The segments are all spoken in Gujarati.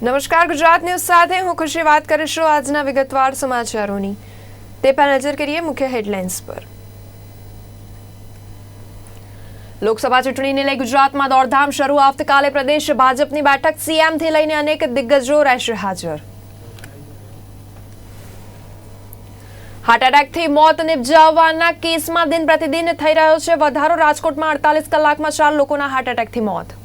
નમસ્કાર, ગુજરાત ન્યૂઝ સાથે હું ખુશી વાત કરીશું આજના વિગતવાર સમાચારોની। તે પહેલા નજર કરીએ મુખ્ય હેડલાઇન્સ પર। લોકસભા ચૂંટણીને લઈ ગુજરાતમાં દોડધામ શરૂ। આવતીકાલે પ્રદેશ ભાજપની બેઠક, સીએમથી લઈને અનેક દિગ્ગજો રહેશે હાજર। હાર્ટ એટેકથી મોત નિપજાવવાના કેસમાં દિન પ્રતિદિન થઈ રહ્યો છે વધારો। રાજકોટમાં 48 કલાકમાં 4 લોકોના હાર્ટ એટેકથી મોત।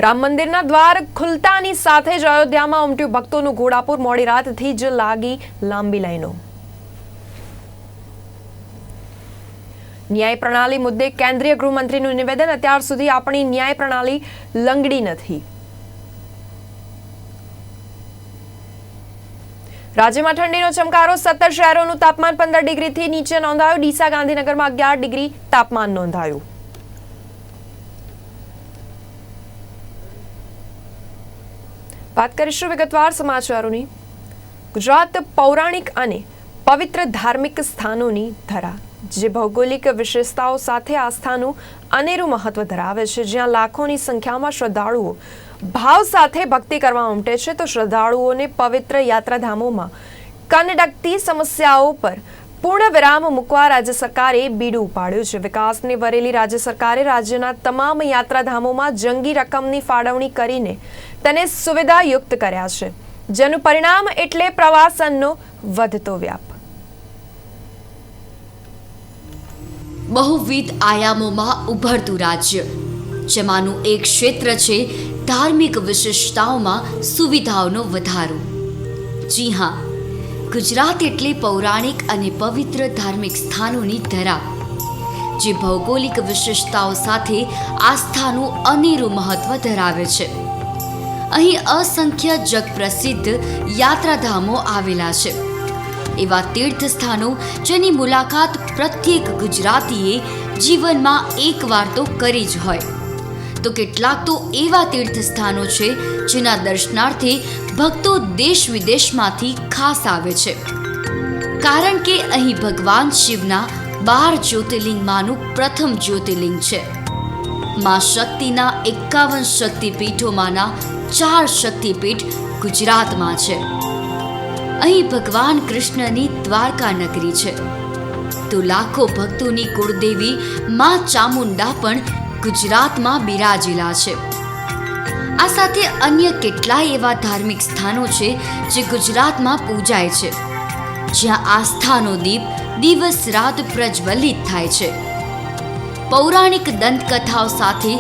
રામ મંદિરના દ્વાર ખુલતાની સાથે જ અયોધ્યામાં ઉમટ્યું ભક્તોનું ઘોડાપુર। મોડી રાતથી જ લાગી લાંબી લાઈનો। ન્યાય પ્રણાલી મુદ્દે કેન્દ્રીય ગૃહમંત્રીનું નિવેદન, અત્યાર સુધી આપણી ન્યાય પ્રણાલી લંગડી નથી। રાજ્યમાં ઠંડીનો ચમકારો। 17 શહેરોનું તાપમાન 15 ડિગ્રીથી નીચે નોંધાયું। ડીસા, ગાંધીનગરમાં 11 ડિગ્રી તાપમાન નોંધાયું। વાત કરીશું વિગતવાર સમાચારોની। ગુજરાત પૌરાણિક અને પવિત્ર ધાર્મિક સ્થાનોની ધરા, જે ભૌગોલિક વિશેષતાઓ સાથે આસ્થાનું અનેરું મહત્વ ધરાવે છે। જ્યાં લાખોની સંખ્યામાં શ્રદ્ધાળુઓ ભાવ સાથે ભક્તિ કરવા ઉમટે છે, તો શ્રદ્ધાળુઓને પવિત્ર યાત્રાધામોમાં કનડકતી સમસ્યાઓ પર પૂર્ણ વિરામ મૂકવા રાજ્ય સરકારે બીડું ઉપાડ્યું છે। વિકાસને વરેલી રાજ્ય સરકારે રાજ્યના તમામ યાત્રાધામોમાં જંગી રકમની ફાળવણી કરીને તેને સુવિધાયુક્ત કર્યા છે, જેનું પરિણામ એટલે પ્રવાસનનો વધતો વ્યાપ। બહુવિધ આયામોમાં ઉભરતું રાજ્ય, જેમાંનું એક ક્ષેત્ર છે ધાર્મિક વિશેષતાઓમાં સુવિધાઓનો વધારો। જી હા, ગુજરાત એટલે પૌરાણિક અને પવિત્ર ધાર્મિક સ્થાનોની ધરા, જે ભૌગોલિક વિશેષતાઓ સાથે આસ્થાનું અનેરું મહત્વ ધરાવે છે। અહીં અસંખ્ય જગપ્રસિદ્ધ યાત્રાધામો આવેલા છે, એવા તીર્થ સ્થાનો જેની મુલાકાત પ્રત્યેક ગુજરાતીએ જીવનમાં એકવાર તો કરી જ હોય। તો કેટલાક તો એવા તીર્થ સ્થાનો છે જેના દર્શનાર્થે ભક્તો દેશ વિદેશમાંથી ખાસ આવે છે, કારણ કે અહીં ભગવાન શિવના 12 જ્યોતિર્લિંગમાંનું પ્રથમ જ્યોતિર્લિંગ છે। મા શક્તિના 51 શક્તિપીઠોમાંના 4 શક્તિપીઠ ગુજરાતમાં છે। અહીં ભગવાન કૃષ્ણની દ્વારકા નગરી છે, તો લાખો ભક્તોની કુળદેવી મા ચામુંડા પણ ગુજરાતમાં બિરાજેલા છે। આ સાથે અન્ય કેટલાય એવા ધાર્મિક સ્થાનો છે જે ગુજરાતમાં પૂજાય છે, જ્યાં આસ્થાનો દીપ દિવસ રાત પ્રજ્વલિત થાય છે। પૌરાણિક દંતકથાઓ સાથે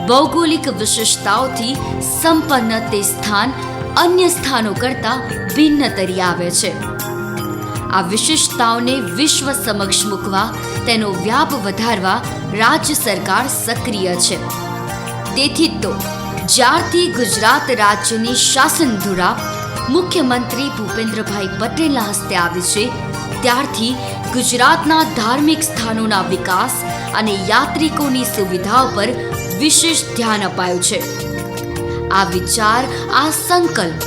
ભૌગોલિક વિશેષતાઓથી સંપન્ન તે સ્થાન અન્ય સ્થાનો કરતાં ભિન્ન તરી આવે છે। આ વિશેષતાઓને વિશ્વ સમક્ષ મૂકવા, તેનો વ્યાપ વધારવા રાજ્ય સરકાર સક્રિય છે। તેથી તો જ્યારથી ગુજરાત રાજ્યની શાસન ધુરા મુખ્યમંત્રી ભૂપેન્દ્રભાઈ પટેલના હસ્તે આવી છે, ત્યારથી ગુજરાતના ધાર્મિક સ્થાનોના વિકાસ અને યાત્રિકોની સુવિધાઓ પર વિશેષ ધ્યાન અપાયું છે। આ વિચાર, આ સંકલ્પ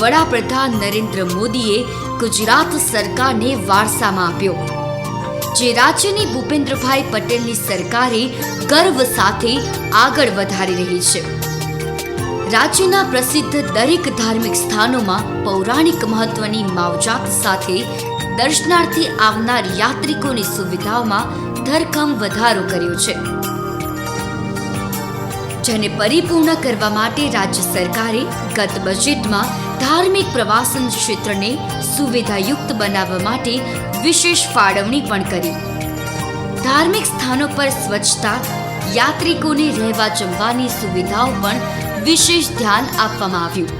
વડાપ્રધાન નરેન્દ્ર મોદીએ ગુજરાત સરકારને વારસામાં આપ્યો, જે રાજ્યની ભૂપેન્દ્રભાઈ પટેલની સરકારે ગર્વ સાથે આગળ વધારી રહી છે। રાજ્યના પ્રસિદ્ધ દરેક ધાર્મિક સ્થાનોમાં પૌરાણિક મહત્વની માવજાત સાથે દર્શનાર્થે આવનાર યાત્રિકોની સુવિધાઓમાં ધરખમ વધારો કર્યો છે, જેને પરિપૂર્ણ કરવા માટે રાજ્ય સરકારે ગત બજેટમાં ધાર્મિક પ્રવાસન ક્ષેત્રને સુવિધાયુક્ત બનાવવા માટે વિશેષ ફાળવણી પણ કરી। ધાર્મિક સ્થાનો પર સ્વચ્છતા, યાત્રિકોને રહેવા જમવાની સુવિધાઓ પણ વિશેષ ધ્યાન આપવામાં આવ્યું।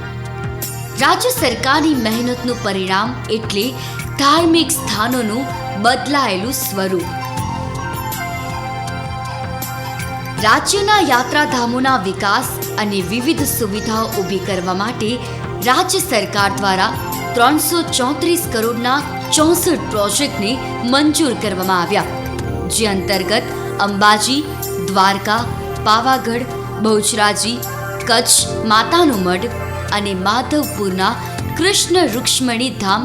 રાજ્ય સરકારની મહેનતનું પરિણામ એટલે ધાર્મિક સ્થાનોનું બદલાયેલું સ્વરૂપ। રાજ્યના યાત્રાધામોના વિકાસ અને વિવિધ સુવિધાઓ ઊભી કરવા માટે રાજ્ય સરકાર દ્વારા 334 કરોડના 64 પ્રોજેક્ટને મંજૂર કરવામાં આવ્યા, જે અંતર્ગત અંબાજી, દ્વારકા, પાવાગઢ, બહુચરાજી, કચ્છ માતાનું મઢ અને માધવપુરના કૃષ્ણ રૂક્ષ્મણી ધામ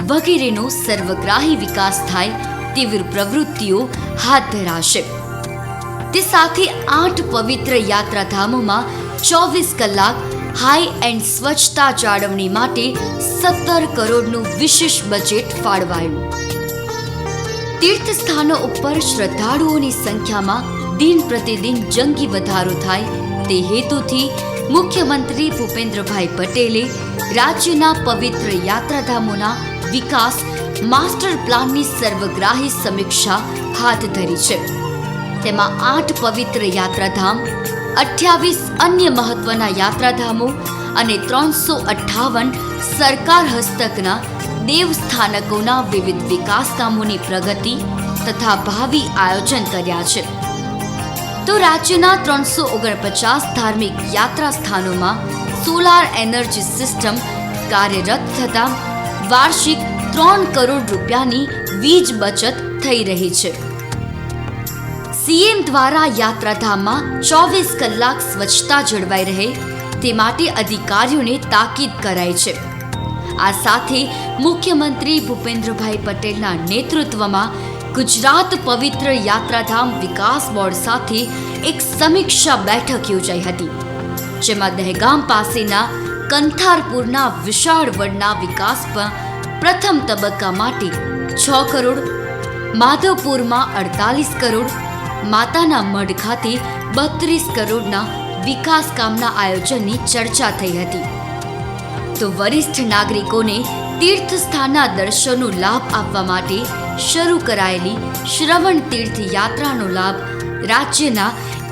વગેરેનો સર્વગ્રાહી વિકાસ થાય તેવી પ્રવૃત્તિઓ હાથ ધરાશે। તે સાથે 8 પવિત્ર યાત્રાધામોમાં 24 કલાક હાઈ એન્ડ સ્વચ્છતા જાળવણી માટે 17 કરોડનું વિશેષ બજેટ ફાળવાયું. તીર્થ સ્થાનો ઉપર શ્રદ્ધાળુઓની સંખ્યામાં દિન પ્રતિદિન જંગી વધારો થાય તે હેતુથી મુખ્યમંત્રી ભૂપેન્દ્રભાઈ પટેલે રાજ્યના પવિત્ર યાત્રાધામોના વિકાસ માસ્ટર પ્લાનની સર્વગ્રાહી સમીક્ષા હાથ ધરી છે. તેમાં 8 પવિત્ર યાત્રાધામ, 28 અન્ય મહત્વના યાત્રાધામો અને 358 સરકાર હસ્તકના દેવસ્થાનકોના વિવિધ વિકાસ કામોની પ્રગતિ તથા ભાવિ આયોજન કર્યા છે. તો રાજ્યના 349 ધાર્મિક યાત્રા સ્થાનોમાં સોલાર એનર્જી સિસ્ટમ કાર્યરત થતાં વાર્ષિક 3 કરોડ રૂપિયાની વીજ બચત થઈ રહી છે. સીએમ દ્વારા યાત્રાધામમાં 24 કલાક સ્વચ્છતા જળવાઈ રહે તે માટે અધિકારીઓને તાકીદ કરાઈ છે. આ સાથે મુખ્યમંત્રી ભૂપેન્દ્રભાઈ પટેલના નેતૃત્વમાં ગુજરાત પવિત્ર યાત્રાધામ વિકાસ બોર્ડ સાથે એક સમીક્ષા બેઠક યોજાઈ હતી, જેમાં દહેગામ પાસેના કંથારપુરના વિશાળ વડના વિકાસ પર પ્રથમ તબક્કા માટે 6 કરોડ, માધવપુરમાં 48 કરોડ, માતાના મઢ ખાતે 32 કરોડના વિકાસ કામના આયોજનની ચર્ચા થઈ હતી. તો વરિષ્ઠ નાગરિકોને તીર્થ સ્થાનના દર્શનનો લાભ આપવા માટે શરૂ કરાયેલી શ્રવણ તીર્થ યાત્રાનો લાભ રાજ્યના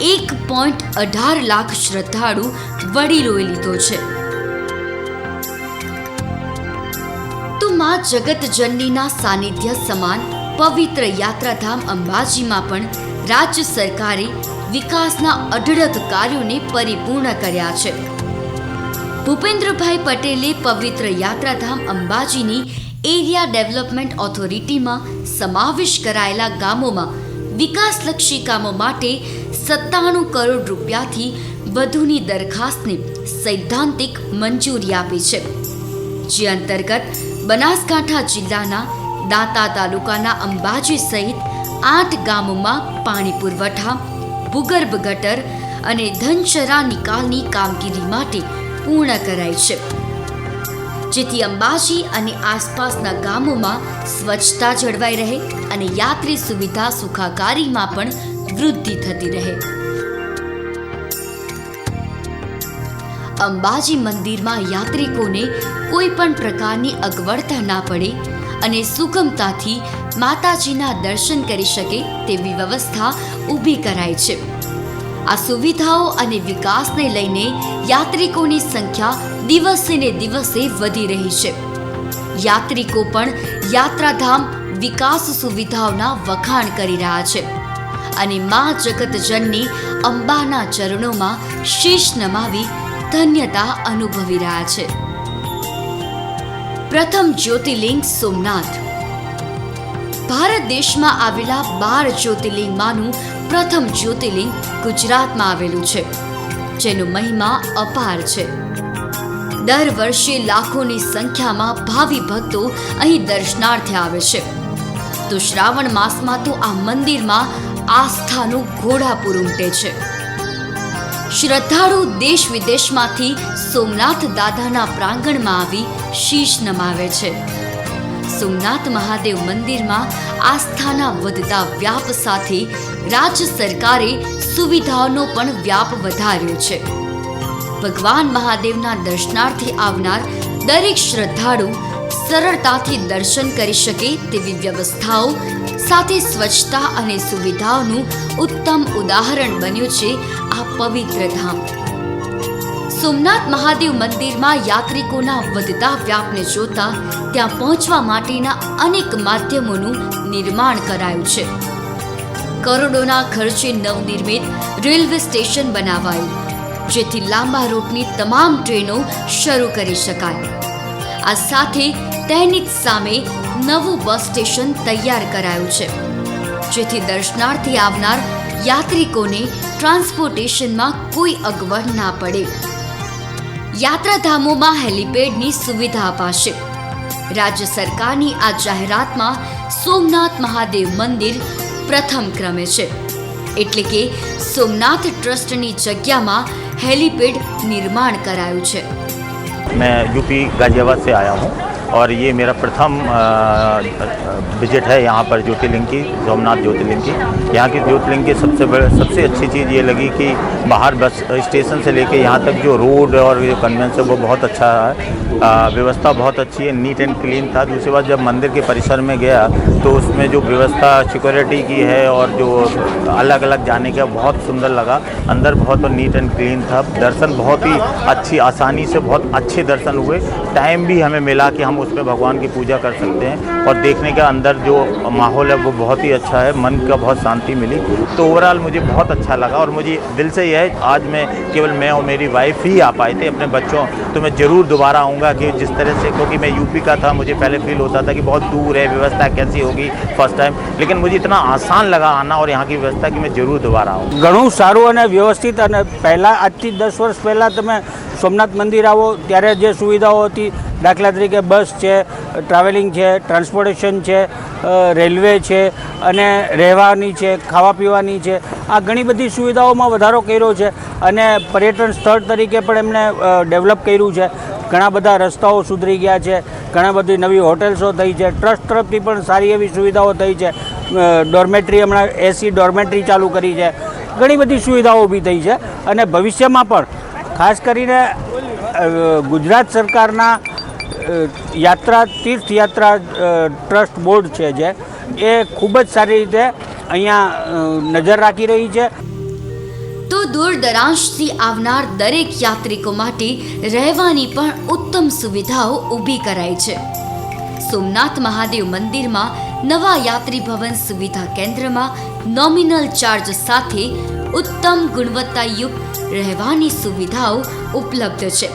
1.18 લાખ શ્રદ્ધાળુ વડીલોએ લીધો છે. તો માં જગતજનનીના સાનિધ્ય સમાન પવિત્ર યાત્રાધામ અંબાજીમાં પણ રાજ્ય સરકારે વિકાસના અઢળક કાર્યોને પરિપૂર્ણ કર્યા છે. ભૂપેન્દ્રભાઈ પટેલે પવિત્ર યાત્રાધામ અંબાજીની એરિયા ડેવલપમેન્ટ ઓથોરિટીમાં સમાવેશ કરાયેલા ગામોમાં વિકાસલક્ષી કામો માટે 97 કરોડ રૂપિયાથી વધુની દરખાસ્તને સૈદ્ધાંતિક મંજૂરી આપી છે. જે અંતર્ગત બનાસકાંઠા જિલ્લાના દાંતા તાલુકાના અંબાજી સહિત 8 ગામોમાં પાણી પુરવઠા, ભૂગર્ભ ગટર અને ધનચરા નિકાલની કામગીરી માટે પૂર્ણ કરાઈ છે, જેથી અંબાજી અને આસપાસના ગામોમાં સ્વચ્છતા જળવાઈ રહે અને યાત્રી સુવિધા સુખાકારીમાં પણ વૃદ્ધિ થતી રહે. અંબાજી મંદિરમાં યાત્રિકોને કોઈ પણ પ્રકારની અગવડતા ના પડે અને સુગમતાથી માતાજીના દર્શન કરી શકે તેવી વ્યવસ્થા ઊભી કરાઈ છે. આ સુવિધાઓ અને વિકાસને લઈને યાત્રિકોની સંખ્યા દિવસે ને દિવસે વધી રહી છે. યાત્રિકો પણ યાત્રાધામ વિકાસ સુવિધાઓના વખાણ કરી રહ્યા છે અને મા જગતજનની અંબાના ચરણોમાં શીશ નમાવી ધન્યતા અનુભવી રહ્યા છે. પ્રથમ જ્યોતિર્લિંગ સોમનાથ. ભારત દેશમાં આવેલા 12 જ્યોતિર્લિંગમાંનું પ્રથમ જ્યોતિર્લિંગ ગુજરાતમાં આવેલું છે, જેનો મહિમા અપાર છે. દર વર્ષે લાખોની સંખ્યામાં ભાવિ ભક્તો અહીં દર્શનાર્થે આવે છે. તો શ્રાવણ માસમાં તો આ મંદિરમાં આસ્થાનું ઘોડાપુર ઉમટે છે. શ્રદ્ધાળુ દેશ વિદેશમાંથી સોમનાથ દાદાના પ્રાંગણમાં આવી શીશ નમાવે છે. સોમનાથ મહાદેવ મંદિરમાં આસ્થાના વધતા વ્યાપ સાથે રાજ્ય સરકારે સુવિધાઓનો પણ વ્યાપ વધાર્યો છે. ભગવાન મહાદેવના દર્શનાર્થે આવનાર દરેક શ્રદ્ધાળુ સરળતાથી દર્શન કરી શકે તેવી વ્યવસ્થાઓ સાથે સ્વચ્છતા અને સુવિધાઓનું ઉત્તમ ઉદાહરણ બન્યું છે આ પવિત્ર ધામ. સોમનાથ મહાદેવ મંદિરમાં યાત્રિકોના વધતા વ્યાપને જોતા ત્યાં પહોંચવા માટેના અનેક માધ્યમોનું નિર્માણ કરાયું છે. કરોડોના ખર્ચે નવનિર્મિત રેલવે સ્ટેશન બનાવાયું, જેથી લાંબા રૂટની તમામ ટ્રેનો શરૂ કરી શકાય. આ સાથે તેની સામે નવું બસ સ્ટેશન તૈયાર કરાયું છે, જેથી દર્શનાર્થે આવનાર યાત્રિકોને ટ્રાન્સપોર્ટેશનમાં કોઈ અગવડ ના પડે. યાત્રાધામોમાં હેલિપેડની સુવિધા અપાશે. રાજ્ય સરકારની આ જાહેરાતમાં સોમનાથ મહાદેવ મંદિર પ્રથમ ક્રમે છે. એટલે કે સોમનાથ ટ્રસ્ટની જગ્યામાં હેલીપેડ નિર્માણ કરાયું છે। मैं यूपी गाजियाबाद से आया हूँ और ये मेरा प्रथम विजिट है यहाँ पर ज्योतिर्लिंग की, सोमनाथ ज्योतिर्लिंग की। यहाँ की ज्योतिर्लिंग की सबसे अच्छी चीज़ ये लगी कि बाहर बस स्टेशन से लेके यहाँ तक जो रोड और जो कन्वेंस है वो बहुत अच्छा है, व्यवस्था बहुत अच्छी है, नीट एंड क्लीन था। दूसरी बात, जब मंदिर के परिसर में गया तो उसमें जो व्यवस्था सिक्योरिटी की है और जो अलग अलग जाने का बहुत सुंदर लगा। अंदर बहुत नीट एंड क्लीन था, दर्शन बहुत ही अच्छी आसानी से बहुत अच्छे दर्शन हुए। टाइम भी हमें मिला कि हम उसमें भगवान की पूजा कर सकते हैं और देखने का अंदर जो माहौल है वो बहुत ही अच्छा है, मन का बहुत शांति मिली। तो ओवरऑल मुझे बहुत अच्छा लगा और मुझे दिल से यह है, आज मैं केवल मैं और मेरी वाइफ ही आ पाए थे, अपने बच्चों तो मैं ज़रूर दोबारा आऊँगा कि जिस तरह से, क्योंकि मैं यूपी का था, मुझे पहले फील होता था कि बहुत दूर है, व्यवस्था कैसी होगी फर्स्ट टाइम, लेकिन मुझे इतना आसान लगा आना और यहाँ की व्यवस्था कि मैं ज़रूर दोबारा आऊँ। ઘણું સારું અને વ્યવસ્થિત અને પહેલાં આજથી 10 વર્ષ પહેલાં તમે સોમનાથ મંદિર આવો ત્યારે જે સુવિધાઓ હતી, દાખલા તરીકે બસ છે, ટ્રાવેલિંગ છે, ટ્રાન્સપોર્ટેશન છે, રેલવે છે અને રહેવાની છે, ખાવા પીવાની છે, આ ઘણી બધી સુવિધાઓમાં વધારો કર્યો છે અને પર્યટન સ્થળ તરીકે પણ એમણે ડેવલપ કર્યું છે। ઘણા બધા રસ્તાઓ સુધરી ગયા છે, ઘણા બધી નવી હોટેલ્સો થઈ છે, ટ્રસ્ટ તરફથી પણ સારી એવી સુવિધાઓ થઈ છે। ડોર્મેટરી હમણાં AC ડોર્મેટરી ચાલુ કરી છે, ઘણી બધી સુવિધાઓ ઊભી થઈ છે અને ભવિષ્યમાં પણ ખાસ કરીને ગુજરાત સરકારના યાત્રા તીર્થયાત્રા ટ્રસ્ટ બોર્ડ છે જે એ ખૂબ જ સારી રીતે અહીંયા નજર રાખી રહી છે। તો દૂર દરાજથી આવનાર દરેક યાત્રિકો માટે રહેવાની પણ ઉત્તમ સુવિધાઓ ઊભી કરાઈ છે। સોમનાથ મહાદેવ મંદિરમાં નવા યાત્રી ભવન સુવિધા કેન્દ્રમાં નોમિનલ ચાર્જ સાથે ઉત્તમ ગુણવત્તાયુક્ત રહેવાની સુવિધાઓ ઉપલબ્ધ છે।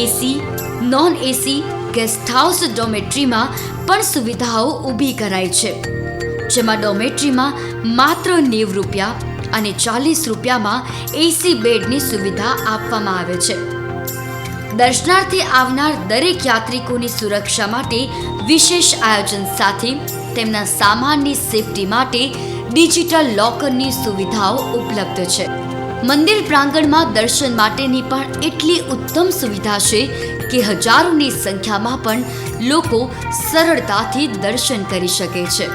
એસી, નોન એસી ગેસ્ટ હાઉસ ડોમેટ્રીમાં પણ સુવિધાઓ ઊભી કરાઈ છે, જેમાં ડોમેટ્રીમાં માત્ર 90 રૂપિયા અને 40 રૂપિયામાં એસી બેડની સુવિધા આપવામાં આવે છે। દર્શનાર્થે આવનાર દરેક યાત્રિકોની સુરક્ષા માટે વિશેષ આયોજન સાથે તેમના સામાનની સેફટી માટે ડિજિટલ લોકરની સુવિધાઓ ઉપલબ્ધ છે। મંદિર પ્રાંગણમાં દર્શન માટેની પણ એટલી ઉત્તમ સુવિધા છે કે હજારોની સંખ્યામાં પણ લોકો સરળતાથી દર્શન કરી શકે છે।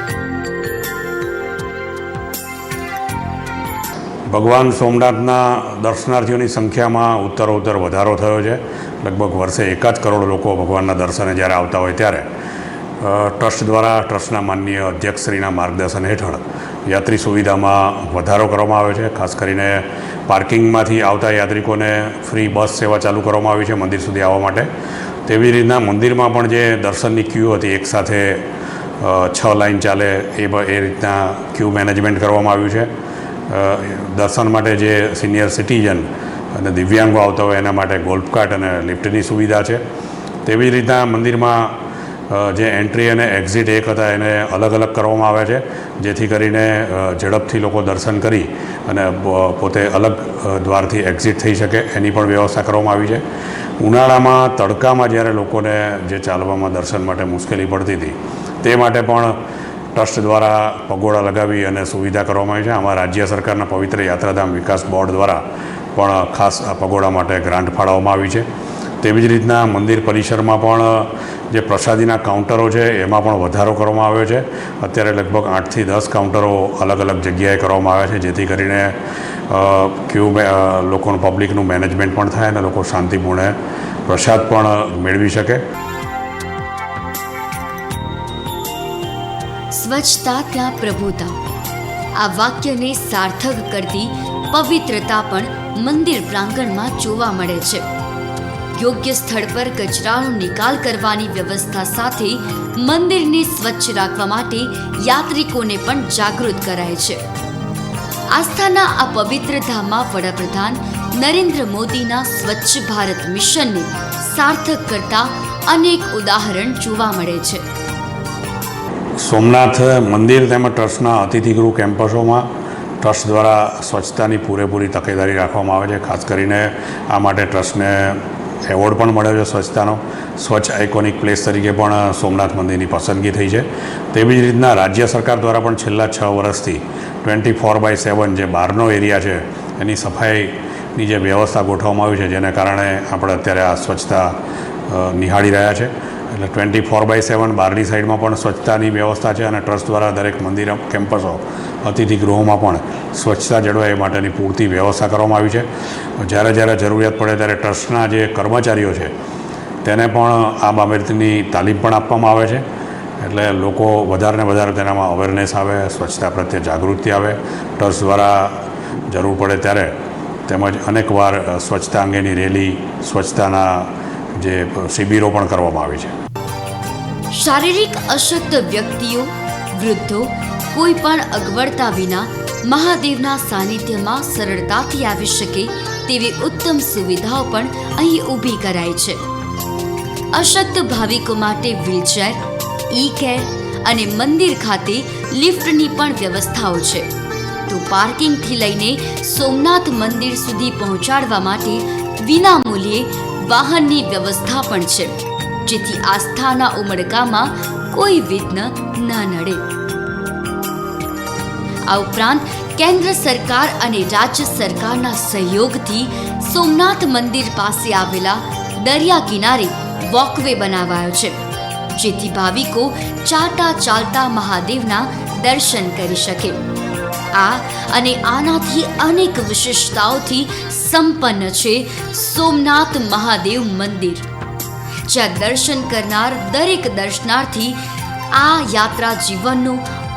ભગવાન સોમનાથના દર્શનાર્થીઓની સંખ્યામાં ઉત્તરોત્તર વધારો થયો છે। લગભગ વર્ષે 1 કરોડ લોકો ભગવાનના દર્શને જ્યારે આવતા હોય ત્યારે ટ્રસ્ટ દ્વારા ટ્રસ્ટના માનનીય અધ્યક્ષશ્રીના માર્ગદર્શન હેઠળ યાત્રી સુવિધામાં વધારો કરવામાં આવ્યો છે। ખાસ કરીને પાર્કિંગમાંથી આવતા યાત્રિકોને ફ્રી બસ સેવા ચાલુ કરવામાં આવી છે મંદિર સુધી આવવા માટે। તેવી રીતના મંદિરમાં પણ જે દર્શનની ક્યુ હતી, એકસાથે 6 લાઈન ચાલે એ રીતના ક્યુ મેનેજમેન્ટ કરવામાં આવ્યું છે। દર્શન માટે જે સિનિયર સિટીઝન અને દિવ્યાંગો આવતા હોય એના માટે ગોલ્ફ કાર્ટ અને લિફ્ટની સુવિધા છે। તેવી રીતના મંદિરમાં જે એન્ટ્રી અને એક્ઝિટ એક હતા એને અલગ અલગ કરવામાં આવ્યા છે, જેથી કરીને ઝડપથી લોકો દર્શન કરી અને પોતે અલગ દ્વારથી એક્ઝિટ થઈ શકે એની પણ વ્યવસ્થા કરવામાં આવી છે। ઉનાળામાં તડકામાં જ્યારે લોકોને જે ચાલવામાં દર્શન માટે મુશ્કેલી પડતી હતી તે માટે પણ ટ્રસ્ટ દ્વારા પગોડા લગાવી અને સુવિધા કરવામાં આવી છે। આમાં રાજ્ય સરકારના પવિત્ર યાત્રાધામ વિકાસ બોર્ડ દ્વારા પણ ખાસ આ પગોડા માટે ગ્રાન્ટ ફાળવવામાં આવી છે। તેવી જ રીતના મંદિર પરિસરમાં પણ જે પ્રસાદીના કાઉન્ટરો છે એમાં પણ વધારો કરવામાં આવ્યો છે। અત્યારે લગભગ 8 થી 10 કાઉન્ટરો અલગ અલગ જગ્યાએ કરવામાં આવ્યા છે, જેથી કરીને લોકોનું પબ્લિકનું મેનેજમેન્ટ પણ થાય અને લોકો શાંતિપૂર્ણ પ્રસાદ પણ મેળવી શકે। સ્વચ્છતા ત્યાં પ્રભુતા, આ વાક્યને સાર્થક કરતી પવિત્રતા પણ મંદિર પ્રાંગણમાં જોવા મળે છે। યોગ્ય સ્થળ પર કચરાનો નિકાલ કરવાની વ્યવસ્થા સાથે મંદિરને સ્વચ્છ રાખવા માટે યાત્રિકોને પણ જાગૃત કરાય છે। આસ્થાના આ પવિત્ર ધામમાં વડાપ્રધાન નરેન્દ્ર મોદીના સ્વચ્છ ભારત મિશનને સાર્થક કરતા અનેક ઉદાહરણ જોવા મળે છે। સોમનાથ મંદિર તેમજ ટ્રસ્ટના અતિથિગૃહ કેમ્પસોમાં ટ્રસ્ટ દ્વારા સ્વચ્છતાની પૂરેપૂરી તકેદારી રાખવામાં આવે છે। ખાસ કરીને આ માટે ટ્રસ્ટને એવોર્ડ પણ મળ્યો છે સ્વચ્છતાનો. સ્વચ્છ આઇકોનિક પ્લેસ તરીકે પણ સોમનાથ મંદિરની પસંદગી થઈ છે. તેવી જ રીતના રાજ્ય સરકાર દ્વારા પણ છેલ્લા 6 વર્ષથી 24/7 જે બહારનો એરિયા છે એની સફાઈની જે વ્યવસ્થા ગોઠવવામાં આવી છે, જેને કારણે આપણે અત્યારે આ સ્વચ્છતા નિહાળી રહ્યા છે. એટલે 24/7 બહારની સાઈડમાં પણ સ્વચ્છતાની વ્યવસ્થા છે અને ટ્રસ્ટ દ્વારા દરેક મંદિર કેમ્પસો અતિથિ ગૃહોમાં પણ સ્વચ્છતા જળવાય એ માટેની પૂરતી વ્યવસ્થા કરવામાં આવી છે. જ્યારે જ્યારે જરૂરિયાત પડે ત્યારે ટ્રસ્ટના જે કર્મચારીઓ છે તેને પણ આ બાબતની તાલીમ પણ આપવામાં આવે છે. એટલે લોકો વધારે ને વધારે તેનામાં અવેરનેસ આવે, સ્વચ્છતા પ્રત્યે જાગૃતિ આવે. ટ્રસ્ટ દ્વારા જરૂર પડે ત્યારે તેમજ અનેકવાર સ્વચ્છતા અંગેની રેલી, સ્વચ્છતાના જે શિબિરો પણ કરવામાં આવી છે. શારીરિક અશક્ત વ્યક્તિઓ, વૃદ્ધો કોઈ પણ અગવડતા વિના મહાદેવના સાનિધ્યમાં સરળતાથી આવી શકે તેવી ઉત્તમ સુવિધાઓ પણ અહીં ઊભી કરાઈ છે. અશક્ત ભાવિકો માટે વ્હીલચેર, ઈ-કેર અને મંદિર ખાતે લિફ્ટની પણ વ્યવસ્થાઓ છે. તો પાર્કિંગથી લઈને સોમનાથ મંદિર સુધી પહોંચાડવા માટે વિનામૂલ્યે વાહનની વ્યવસ્થા પણ છે, જેથી આસ્થાના ઉમળકામાં કોઈ વિઘ્ન ન નડે. આ ઉપરાંત કેન્દ્ર સરકાર અને રાજ્ય સરકારના સહયોગથી સોમનાથ મંદિર પાસે આવેલા દરિયા કિનારે વોકવે બનાવાયો છે, જેથી ભાવિકો ચાલતા મહાદેવના દર્શન કરી શકે. આ અને આનાથી અનેક વિશેષતાઓથી સંપન્ન છે સોમનાથ મહાદેવ મંદિર, જ્યાં દર્શન કરનાર દરેક દર્શનાર્થી આ યાત્રા જીવનનો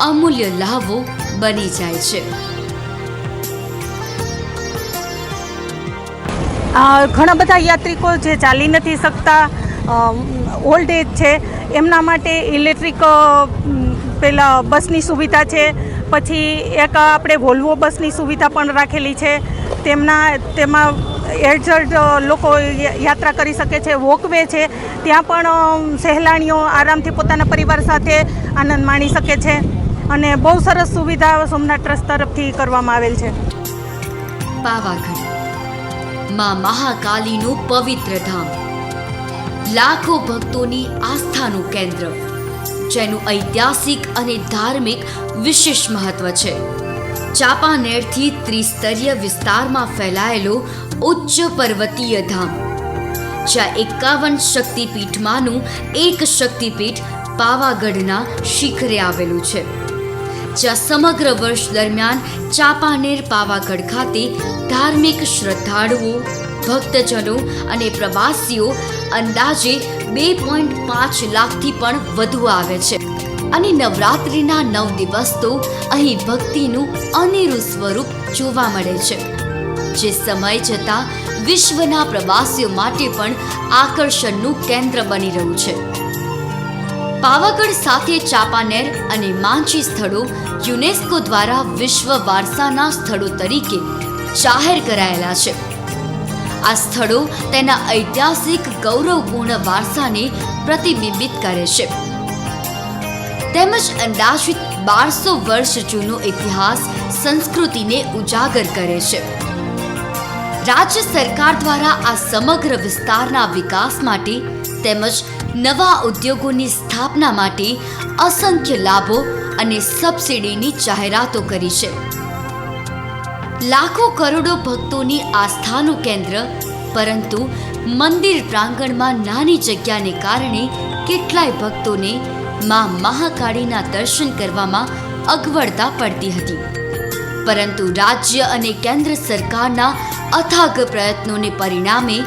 અમૂલ્ય લહાવો બની જાય છે. ઘણા બધા યાત્રિકો જે ચાલી નથી શકતા, ઓલ્ડ એજ છે, એમના માટે ઇલેક્ટ્રિક પેલા બસની સુવિધા છે. પછી એક આપણે વોલ્વો બસની સુવિધા પણ રાખેલી છે. તેમાં એડજર્ડ લોકો યાત્રા કરી શકે છે. વોકવે છે, ત્યાં પણ સહેલાણીઓ આરામથી પોતાના પરિવાર સાથે આનંદ માણી શકે છે. અને બહુ સરસ સુવિધા સોમનાથ ટ્રસ્ટ તરફથી કરવામાં આવેલ છે. પાવાગઢ માં મહાકાલીનું પવિત્ર ધામ, લાખો ભક્તોની આસ્થાનું કેન્દ્ર, જેનું ઐતિહાસિક અને ધાર્મિક વિશેષ મહત્વ છે. ચાંપાનેરથી ત્રિસ્તરીય વિસ્તારમાં ફેલાયેલો ઉચ્ચ પર્વતીય ધામ, જ્યાં 51 શક્તિપીઠમાંનું એક શક્તિપીઠ પાવાગઢના શિખરે આવેલું છે, જ્યાં સમગ્ર વર્ષ દરમિયાન ચાંપાનેર પાવાગઢ ખાતે ધાર્મિક શ્રદ્ધાળુઓ, ભક્તજનો અને પ્રવાસીઓ અંદાજે 2.5 લાખથી પણ વધુ આવે છે. અને નવરાત્રિના 9 દિવસ તો અહીં ભક્તિનું અનેરું સ્વરૂપ જોવા મળે છે, જે સમય જતાં વિશ્વના પ્રવાસીઓ માટે પણ આકર્ષણનું કેન્દ્ર બની રહ્યું છે. પાવાગઢ સાથે ચાંપાનેર અને માંચી સ્થળો યુનેસ્કો દ્વારા વિશ્વ વારસાના સ્થળો તરીકે જાહેર કરાયેલા છે. આ સ્થળો તેના ઐતિહાસિક ગૌરવપૂર્ણ વારસાને પ્રતિબિંબિત કરે છે, તેમજ અંદાજિત 1200 વર્ષ જૂનો ઇતિહાસ, સંસ્કૃતિને ઉજાગર કરે છે. રાજ્ય સરકાર દ્વારા આ સમગ્ર વિસ્તારના વિકાસ માટે તેમજ નવા ઉદ્યોગોની સ્થાપના માટે અસંખ્ય લાભો અને સબસિડીની જાહેરાતો કરી છે. લાખો કરોડો ભક્તોની આસ્થાનું કેન્દ્ર, પરંતુ મંદિર પ્રાંગણમાં નાની જગ્યાને કારણે કેટલાય ભક્તોને માં મહાકાળીના દર્શન કરવામાં અગવડતા પડતી હતી. પરંતુ રાજ્ય અને કેન્દ્ર સરકારના અથાગ પ્રયત્નોને પરિણામે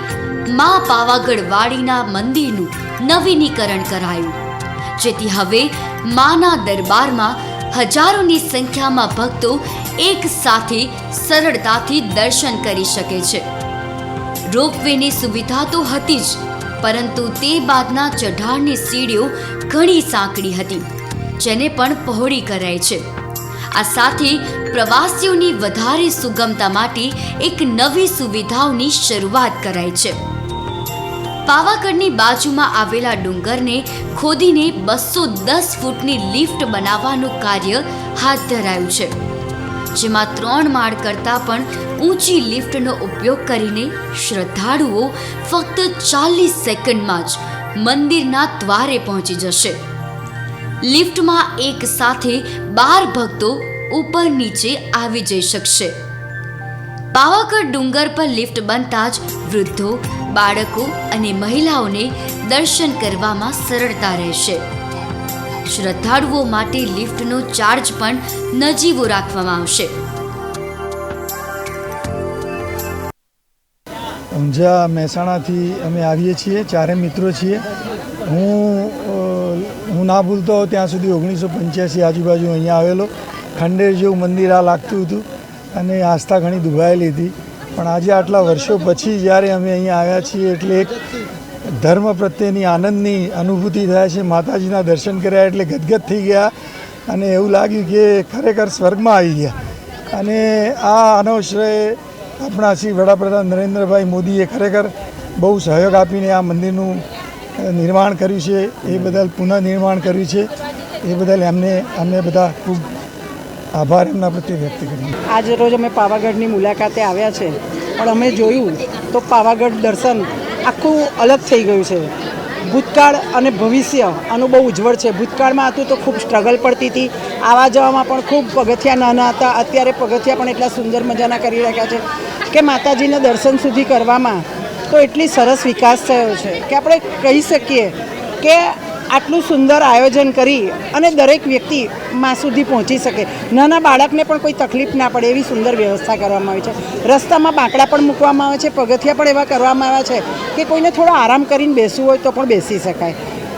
માં પાવાગઢ વાડીના મંદિરનું નવીનીકરણ કરાયું, જેથી હવે માના દરબારમાં હજારોની સંખ્યામાં ભક્તો એક સાથે સરળતાથી દર્શન કરી શકે છે. રોપવેની સુવિધા તો હતી જ, પરંતુ તે બાદના ચઢાણની સીડીઓ ઘણી સાંકડી હતી, જેને પણ પહોળી કરાઈ છે. આ સાથે પ્રવાસીઓની વધારે સુગમતા માટે એક નવી સુવિધાઓની શરૂઆત કરાઈ છે. પાવાગઢની બાજુમાં આવેલા ડુંગરને ખોદીને 210 ફૂટની લિફ્ટ બનાવવાનું કાર્ય હાથ ધરાયું છે, જેમાં 3 માળ કરતાં પણ ઊંચી લિફ્ટનો ઉપયોગ કરીને શ્રદ્ધાળુઓ ફક્ત 40 સેકન્ડમાં જ મંદિરના દ્વારે પહોંચી જશે. લિફ્ટમાં એક સાથે 12 ભક્તો ઉપર નીચે આવી જઈ શકશે. પાવાગઢ ડુંગર પર લિફ્ટ બનતા જ વૃદ્ધો, બાળકો અને મહિલાઓને દર્શન કરવામાં સરળતા રહેશે. શ્રદ્ધાળુઓ માટે લિફ્ટનો ચાર્જ પણ નજીવો રાખવામાં આવશે. ઊંઝા મહેસાણાથી અમે આવીએ છીએ, 4 મિત્રો છીએ. હું ના ભૂલતો હોઉં ત્યાં સુધી 1985 આજુબાજુ અહીંયા આવેલો. ખંડેર જેવું મંદિર આ લાગતું હતું અને આસ્થા ઘણી દુભાયેલી હતી. પણ આજે આટલા વર્ષો પછી જ્યારે અમે અહીંયા આવ્યા છીએ એટલે એક ધર્મ પ્રત્યેની આનંદની અનુભૂતિ થાય છે. માતાજીના દર્શન કર્યા એટલે ગદગદ થઈ ગયા અને એવું લાગ્યું કે ખરેખર સ્વર્ગમાં આવી ગયા. અને આનો શ્રેય આપણા શ્રી વડાપ્રધાન નરેન્દ્રભાઈ મોદીએ ખરેખર બહુ સહયોગ આપીને આ મંદિરનું નિર્માણ કર્યું છે. એ બદલ પુનઃનિર્માણ કર્યું છે. એ બદલ અમે બધા ખૂબ આભાર એમના પ્રત્યે વ્યક્ત કરીએ. આજે રોજ અમે પાવાગઢની મુલાકાતે આવ્યા છે, પણ અમે જોયું તો પાવાગઢ દર્શન આખું અલગ થઈ ગયું છે. ભૂતકાળ અને ભવિષ્ય આનું બહુ ઉજ્જવળ છે. ભૂતકાળમાં હતું તો ખૂબ સ્ટ્રગલ પડતી હતી, આવવા જવામાં પણ ખૂબ પગથિયા નાના હતા. અત્યારે પગથિયા પણ એટલા સુંદર મજાના કરી રાખ્યા છે કે માતાજીના દર્શન સુધી કરવામાં તો એટલી સરસ વિકાસ થયો છે કે આપણે કહી શકીએ કે આટલું સુંદર આયોજન કરી અને દરેક વ્યક્તિ માં સુધી પહોંચી શકે. નાના બાળકને પણ કોઈ તકલીફ ના પડે એવી સુંદર વ્યવસ્થા કરવામાં આવી છે. રસ્તામાં બાંકડા પણ મૂકવામાં આવે છે, પગથિયા પણ એવા કરવામાં આવ્યા છે કે કોઈને થોડો આરામ કરીને બેસવું હોય તો પણ બેસી શકાય.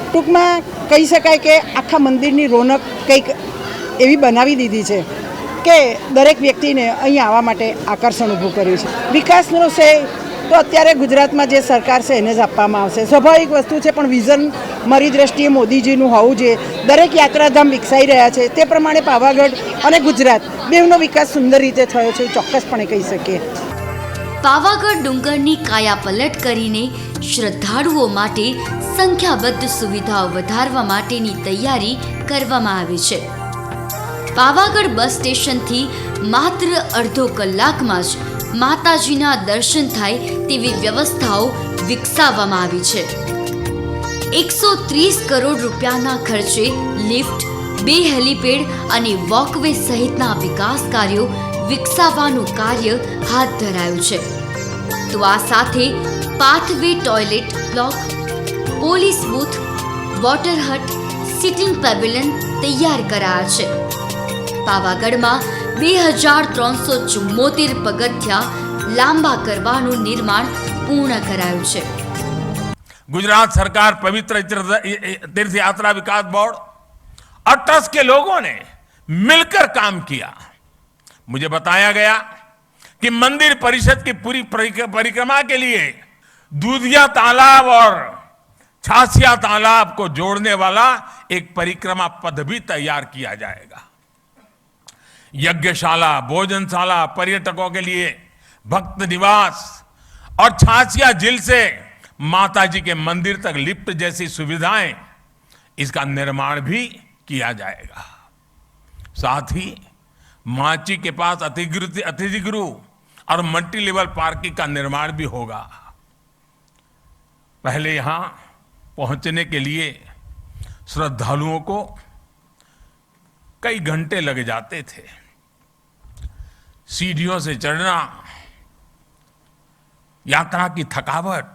ટૂંકમાં કહી શકાય કે આખા મંદિરની રોનક કંઈક એવી બનાવી દીધી છે કે દરેક વ્યક્તિને અહીં આવવા માટે આકર્ષણ ઊભું કર્યું છે. વિકાસનો શ્રેય તો અત્યારે ગુજરાતમાં જે સરકાર છે એને જ આપવામાં આવશે. સ્વાભાવિક વસ્તુ છે, પણ વિઝન મારી દ્રષ્ટિએ મોદીજીનું હોવું જોઈએ. દરેક યાત્રાધામ વિકસાઈ રહ્યા છે તે પ્રમાણે પાવાગઢ અને ગુજરાત બેવનો વિકાસ સુંદર રીતે થયો છે ચોક્કસપણે કહી શકીએ. પાવાગઢ ડુંગરની કાયાપલટ કરીને શ્રદ્ધાળુઓ માટે સંખ્યાબદ્ધ સુવિધાઓ વધારવા માટેની તૈયારી કરવામાં આવી છે. પાવાગઢ બસ સ્ટેશનથી માત્ર અડધો કલાકમાં જ માતાજીના દર્શન થાય તેવી વ્યવસ્થાઓ વિકસાવવામાં આવી છે. 130 કરોડ રૂપિયાના ખર્ચે લિફ્ટ, 2 હેલીપેડ અને વોકવે સહિતના વિકાસ કાર્યો વિકસાવવાનું કાર્ય હાથ ધરાયું છે. તો આ સાથે pathway toilet block, police booth, water hut, sitting pavilion તૈયાર કરાયા છે. પાવાગઢમાં 2374 પગથિયા લાંબા કરવાનું નિર્માણ પૂર્ણ કરાયું છે. गुजरात सरकार पवित्र तीर्थ यात्रा विकास बोर्ड और ट्रस्ट के लोगों ने मिलकर काम किया. मुझे बताया गया कि मंदिर परिषद की पूरी परिक्रमा के लिए दूधिया तालाब और छासिया तालाब को जोड़ने वाला एक परिक्रमा पथ भी तैयार किया जाएगा. यज्ञशाला, भोजनशाला, पर्यटकों के लिए भक्त निवास और छासिया झील से माता जी के मंदिर तक लिफ्ट जैसी सुविधाएं, इसका निर्माण भी किया जाएगा. साथ ही माची के पास अतिथि गृह और मल्टी लेवल पार्किंग का निर्माण भी होगा. पहले यहां पहुंचने के लिए श्रद्धालुओं को कई घंटे लग जाते थे. सीढ़ियों से चढ़ना, यात्रा की थकावट,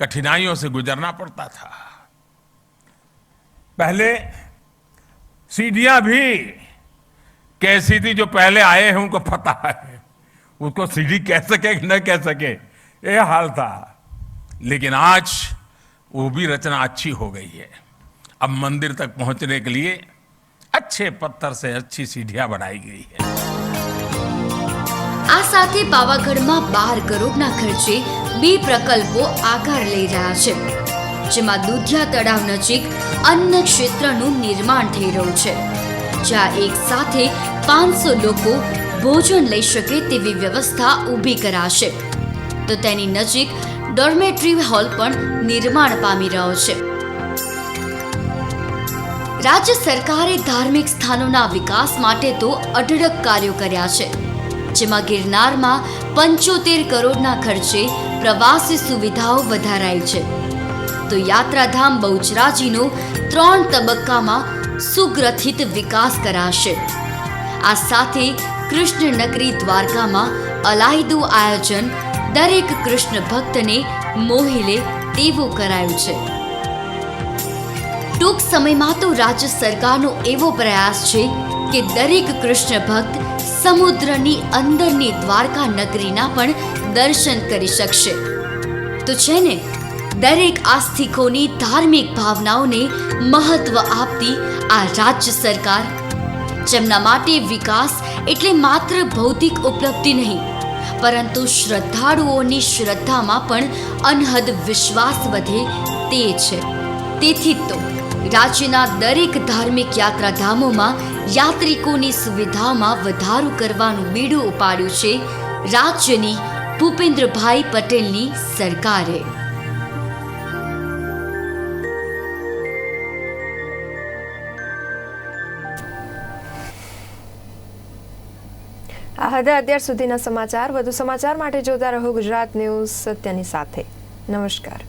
कठिनाइयों से गुजरना पड़ता था. पहले सीढ़ियां भी कैसी थी, जो पहले आए हैं उनको पता है. उसको सीढ़ी कह सके कि न कह सके, ये हाल था. लेकिन आज वो भी रचना अच्छी हो गई है. अब मंदिर तक पहुंचने के लिए अच्छे पत्थर से अच्छी सीढ़ियां बनाई गई है. આ સાથે પાવાગઢમાં 12 કરોડના ખર્ચે 2 પ્રકલ્પો આકાર લઈ રહ્યા છે, જેમાં દૂધિયા તળાવ નજીક અન્ન ક્ષેત્રનું નિર્માણ થઈ રહ્યું છે, જ્યાં એક સાથે 500 લોકો ભોજન લઈ શકે તેવી વ્યવસ્થા ઊભી કરાશે. તો તેની નજીક ડોર્મેટરી હોલ પણ નિર્માણ પામી રહ્યો છે. રાજ્ય સરકારે ધાર્મિક સ્થાનોના વિકાસ માટે તો અઢળક કાર્યો કર્યા છે, જેમાં ગિરનારમાં 75 કરોડના ખર્ચે પ્રવાસી સુવિધાઓ વધારાઈ છે, તો યાત્રાધામ બહુચરાજીનો 3 તબક્કામાં સુગ્રથિત વિકાસ કરાશે. આ સાથે કૃષ્ણ નગરી દ્વારકામાં અલાયદું આયોજન દરેક કૃષ્ણ ભક્તને મોહી લે તેવું કરાયું છે. ટૂંક સમયમાં તો રાજ્ય સરકારનો એવો પ્રયાસ છે કે દરેક કૃષ્ણ ભક્ત સમુદ્રની અંદરની દ્વારકા નગરીના પણ દર્શન કરી શકશે. તો છે ને, દરેક આસ્તિકોની ધાર્મિક ભાવનાઓને મહત્વ આપતી આ રાજ્ય સરકાર, જેમના માટે વિકાસ એટલે માત્ર ભૌતિક ઉપલબ્ધિ નહીં, પરંતુ શ્રદ્ધાળુઓની શ્રદ્ધામાં પણ અનહદ વિશ્વાસ વધે તે છે. તેથી તો રાજ્યના દરેક ધાર્મિક યાત્રાધામોમાં યાત્રિકોની સુવિધામાં વધારો કરવાનું બીડું ઉપાડ્યું છે રાજ્યની ભૂપેન્દ્રભાઈ પટેલની સરકારે. આ હતા અત્યાર સુધીના સમાચાર. વધુ સમાચાર માટે જોતા રહો ગુજરાત ન્યૂઝ સત્યની સાથે. નમસ્કાર.